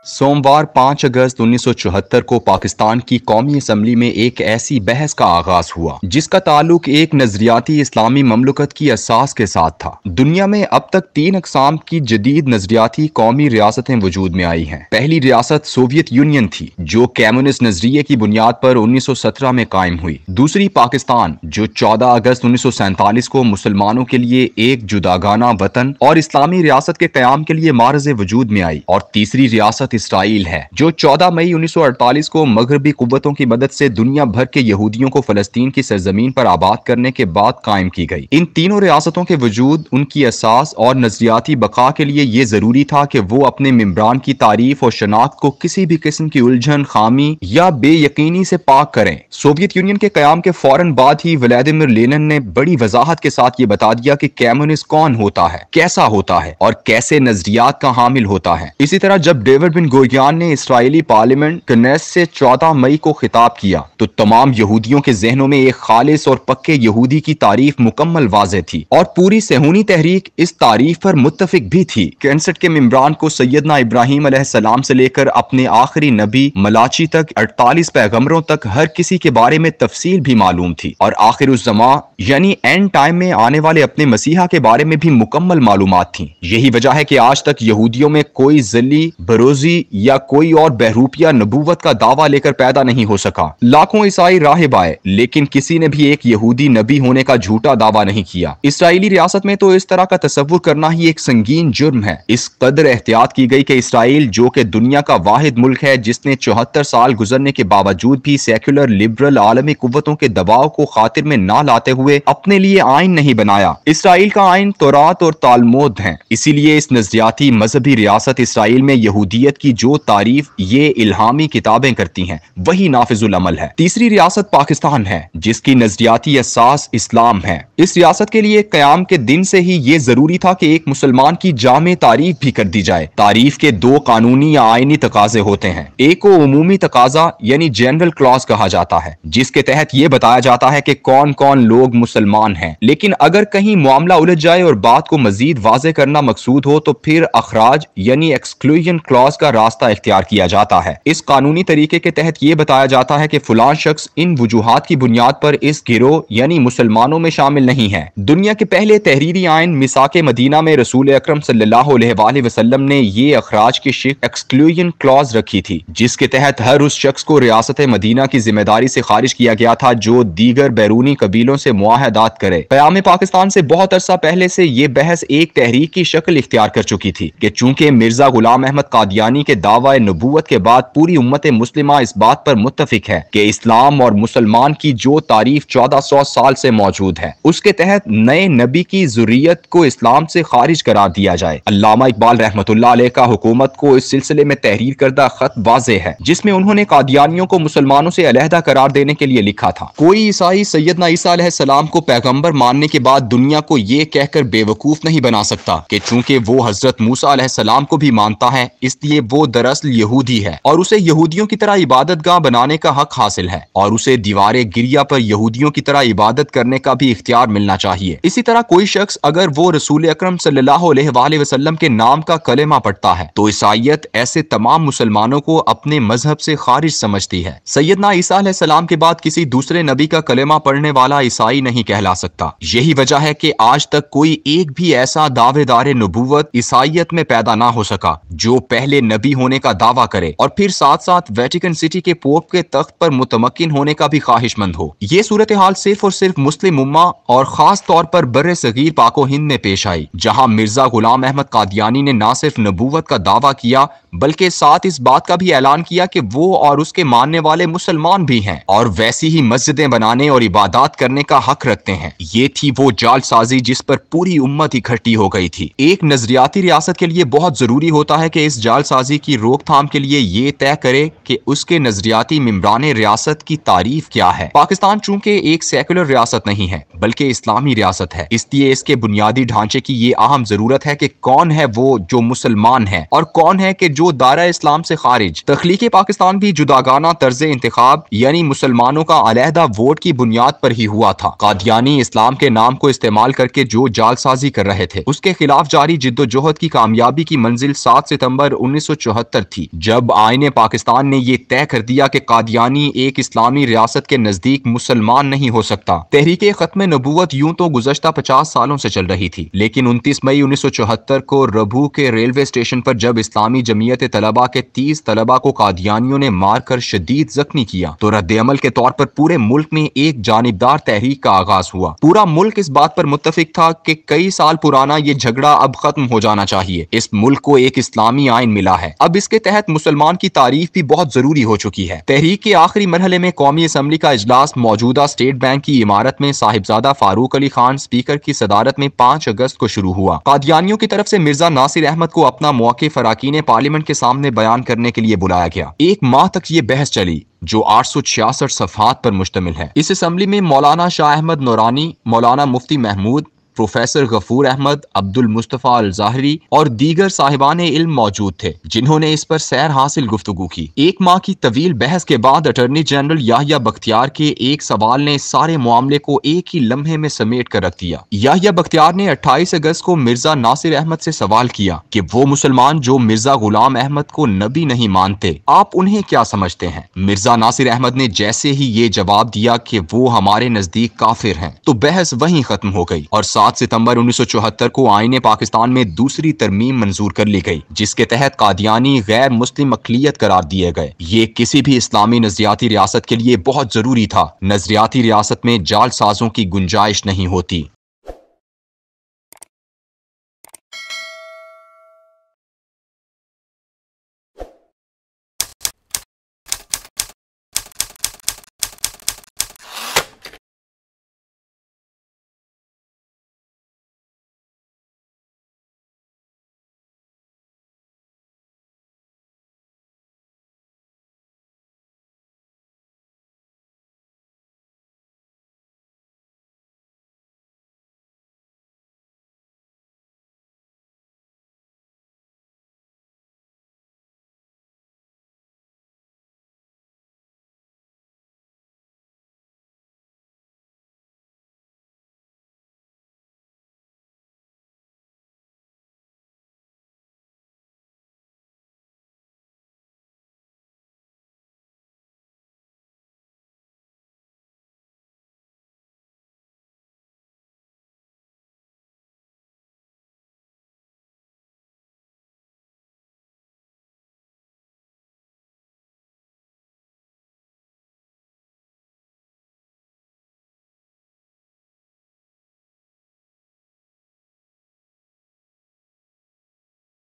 सोमवार 5 अगस्त 1974 को पाकिस्तान की कौमी असम्बली में एक ऐसी बहस का आगाज हुआ जिसका ताल्लुक एक नजरियाती इस्लामी ममलकत की असास के साथ था। दुनिया में अब तक 3 अक़साम की जदीद नजरियाती कौमी रियासतें वजूद में आई हैं। पहली रियासत सोवियत यूनियन थी जो कम्युनिस्ट नजरिए की बुनियाद पर 1917 में कायम हुई। दूसरी पाकिस्तान जो 14 अगस्त 1947 को मुसलमानों के लिए एक जुदागाना वतन और इस्लामी रियासत के कयाम के लिए मारज़ वजूद में आई। और तीसरी रियासत इसराइल है जो 14 मई 1948 को मगरबी कुव्वतों की मदद से दुनिया भर के यहूदियों को फलस्तीन की सरजमीन पर आबाद करने के बाद कायम की गई। इन तीनों रियासतों के वजूद, उनकी असास और नजरियाती बका के लिए ये जरूरी था कि वो अपने मेंबरान की तारीफ और शनाख्त को किसी भी किस्म की उलझन, खामी या बेयकीनी से पाक करें। सोवियत यूनियन के कयाम के फौरन बाद ही व्लादिमीर लेनिन ने बड़ी वजाहत के साथ ये बता दिया कि कम्युनिस्ट कौन होता है, कैसा होता है और कैसे नजरियात का हामिल होता है। इसी तरह जब डेविड बिन गुरियन ने इसराइली पार्लियामेंट कनेस से 14 मई को खिताब किया तो तमाम यहूदियों के जहनों में एक खालिस और पक्के यहूदी की तारीफ मुकम्मल वाज़ेह थी और पूरी सेहूनी तहरीक इस तारीफ पर मुत्तफिक भी थी। कैंसट के मेंबरान को सैयदना इब्राहिम अलैहिस्सलाम से लेकर अपने आखिरी नबी मलाची तक 48 पैगंबरों तक हर किसी के बारे में तफसील भी मालूम थी और आखिर उस जमा यानी एंड टाइम में आने वाले अपने मसीहा के बारे में भी मुकम्मल मालूमात थी। यही वजह है कि आज तक यहूदियों में कोई ज़िली, बरोजी या कोई और बहरूपिया नबूवत का दावा लेकर पैदा नहीं हो सका। लाखों ईसाई राहिब आए लेकिन किसी ने भी एक यहूदी नबी होने का झूठा दावा नहीं किया। इसराइली रियासत में तो इस तरह का तसव्वुर करना ही एक संगीन जुर्म है। इस कदर एहतियात की गई कि इसराइल जो कि दुनिया का वाहिद मुल्क है जिसने 74 साल गुजरने के बावजूद भी सेक्युलर लिबरल आलमी कुव्वतों के दबाव को खातिर में ना लाते हुए अपने लिए आइन नहीं बनाया। इसराइल का आइन तौरात और तालमुद है। इसीलिए इस नजरियाती मजहबी रियासत इसराइल में यहूदियत की जो तारीफ ये इल्हामी किताबें करती हैं वही नाफिजुल अमल है। तीसरी रियासत पाकिस्तान है जिसकी नजरियाती असास इस्लाम है। इस रियासत के लिए कयाम के दिन से ही ये जरूरी था कि एक मुसलमान की जामे तारीफ भी कर दी जाए। तारीफ के 2 कानूनी या आईनी तकाजे होते हैं। एक को उमूमी तकाजा यानी जनरल क्लॉज कहा जाता है जिसके तहत ये बताया जाता है कि कौन कौन लोग मुसलमान हैं। लेकिन अगर कहीं मामला उलझ जाए और बात को मजीद वाज़ेह करना मकसूद हो तो फिर अखराज यानी एक्सक्लूजन क्लॉज का रास्ता इख्तियार किया जाता है। इस कानूनी तरीके के तहत यह बताया जाता है कि फलां शख्स इन वजूहात की बुनियाद पर इस गिरोह यानी मुसलमानों में शामिल नहीं है। दुनिया के पहले तहरीरी आइन मिसाके मदीना में रसूल अकरम सल्लल्लाहु अलैहि वसल्लम ने ये अखराज की शिक एक्सक्लूजन क्लॉज रखी थी जिसके तहत हर उस शख्स को रियासत मदीना की जिम्मेदारी से खारिज किया गया था जो दीगर बैरूनी कबीलों से मुआहदात करे। क़याम पाकिस्तान से बहुत अरसा पहले से ये बहस एक तहरीक की शक्ल इख्तियार कर चुकी थी कि चूंकि मिर्जा गुलाम अहमद कादियानी के दावा नबूवत के बाद पूरी उम्मत मुस्लिमा इस बात पर मुत्तफिक है कि इस्लाम और मुसलमान की जो तारीफ 1400 साल से मौजूद है उसके तहत नए नबी की ज़ुर्रियत को इस्लाम से खारिज करार दिया जाए। अल्लामा इकबाल रहमतुल्लाह अलैह का हुकूमत को इस सिलसिले में तहरीर करदा खत वाज़ेह है जिसमें उन्होंने कादियानियों को मुसलमानों से अलहदा करार देने के लिए लिखा था। कोई ईसाई सैयदना ईसा अलैहिस्सलाम को पैगंबर मानने के बाद दुनिया को ये कहकर बेवकूफ नहीं बना सकता कि चूंकि वो हजरत मूसा अलैहिस्सलाम को भी मानता है इसलिए वो दरअसल यहूदी है और उसे यहूदियों की तरह इबादतगाह बनाने का हक हासिल है और उसे दीवारे गिरिया पर यहूदियों की तरह इबादत करने का भी इख्तियार मिलना चाहिए। इसी तरह कोई शख्स अगर वो रसूल अकरम सल्लल्लाहु अलैहि वसल्लम के नाम का कलेमा पढ़ता है तो ईसाईयत ऐसे तमाम मुसलमानों को अपने मजहब से खारिज समझती है। सैयदना ईसा अलैहिस्सलाम के बाद किसी दूसरे नबी का कलेमा पढ़ने वाला ईसाई नहीं कहला सकता। यही वजह है कि आज तक कोई एक भी ऐसा दावेदार नबूवत ईसाईयत में पैदा ना हो सका जो पहले नबी होने का दावा करे और फिर साथ साथ वेटिकन सिटी के पोप के तख्त पर मुतमक्किन होने का भी ख्वाहिशमंद हो। ये सूरत हाल सिर्फ और सिर्फ मुस्लिम उम्मा और खास तौर पर बर्रे सगीर पाको हिंद में पेश आई जहां मिर्जा गुलाम अहमद कादियानी ने न सिर्फ नबूवत का दावा किया बल्कि साथ इस बात का भी ऐलान किया कि वो और उसके मानने वाले मुसलमान भी हैं और वैसी ही मस्जिदें बनाने और इबादत करने का हक रखते हैं। ये थी वो जालसाजी जिस पर पूरी उम्मत इकट्ठी हो गई थी। एक नजरियाती रियासत के लिए बहुत जरूरी होता है कि इस जालसाजी की रोकथाम के लिए ये तय करे कि उसके नजरियाती मेंबरान रियासत की तारीफ क्या है। पाकिस्तान चूंकि एक सेकुलर रियासत नहीं है बल्कि इस्लामी रियासत है इसलिए इसके बुनियादी ढांचे की ये अहम जरूरत है कि कौन है वो जो मुसलमान है और कौन है कि जो दायरा इस्लाम से खारिज। तख्लीक़े पाकिस्तान भी जुदागाना तर्ज इंतखाब यानी मुसलमानों का अलहदा वोट की बुनियाद पर ही हुआ था। कादियानी इस्लाम के नाम को इस्तेमाल करके जो जालसाजी कर रहे थे उसके खिलाफ जारी जिद्दोजहद की कामयाबी की मंजिल 7 सितंबर 1974 थी, जब आईने पाकिस्तान ने ये तय कर दिया कि कादियानी एक इस्लामी रियासत के नजदीक मुसलमान नहीं हो सकता। तहरीके खत्म नबूवत यूं तो गुज़श्ता 50 सालों से चल रही थी, लेकिन 29 मई 1974 को रबू के रेलवे स्टेशन पर जब इस्लामी जमीयत तलबा के 30 तलबा को कादियानियों ने मारकर शदीद जख्मी किया, तो रद्द-ए-अमल के तौर पर पूरे मुल्क में एक जानिबदार तहरीक का आगाज हुआ। पूरा मुल्क इस बात पर मुत्तफिक था कि कई साल पुराना ये झगड़ा अब खत्म हो जाना चाहिए। इस मुल्क को एक इस्लामी आइन मिला है, अब इसके तहत मुसलमान की तारीफ भी बहुत जरूरी हो चुकी है। तहरीक के आखिरी मरहले में कौमी असम्बली का इजलास मौजूदा स्टेट बैंक की इमारत में साहिबजादा फारूक अली खान स्पीकर की सदारत में 5 अगस्त को शुरू हुआ। कादियानियों की तरफ से मिर्जा नासिर अहमद को अपना मौक़िफ़ अराकीन पार्लियामेंट के सामने बयान करने के लिए बुलाया गया। एक माह तक ये बहस चली जो 866 सफ़हात पर मुश्तमिल है। इस असम्बली में मौलाना शाह अहमद नूरानी, मौलाना मुफ्ती महमूद, प्रोफेसर गफूर अहमद, अब्दुल मुस्तफ़ा अल ज़ाहरी और दीगर साहिबाने इल्म मौजूद थे, जिन्होंने इस पर सैर हासिल गुफ्तगू की। एक माह की तवील बहस के बाद अटॉर्नी जनरल याहिया बख्तियार के एक सवाल ने सारे मामले को एक ही लम्हे में समेट कर रख दिया। याहिया बख्तियार ने 28 अगस्त को मिर्जा नासिर अहमद से सवाल किया कि वो मुसलमान जो मिर्जा गुलाम अहमद को नबी नहीं मानते, आप उन्हें क्या समझते हैं? मिर्जा नासिर अहमद ने जैसे ही ये जवाब दिया कि वो हमारे नजदीक काफिर हैं, तो बहस वहीं खत्म हो गई और 7 सितंबर 1974 को आईने पाकिस्तान में दूसरी तरमीम मंजूर कर ली गई, जिसके तहत कादियानी गैर मुस्लिम अक़लियत करार दिए गए। ये किसी भी इस्लामी नजरियाती रियासत के लिए बहुत जरूरी था। नजरियाती रियासत में जालसाजों की गुंजाइश नहीं होती।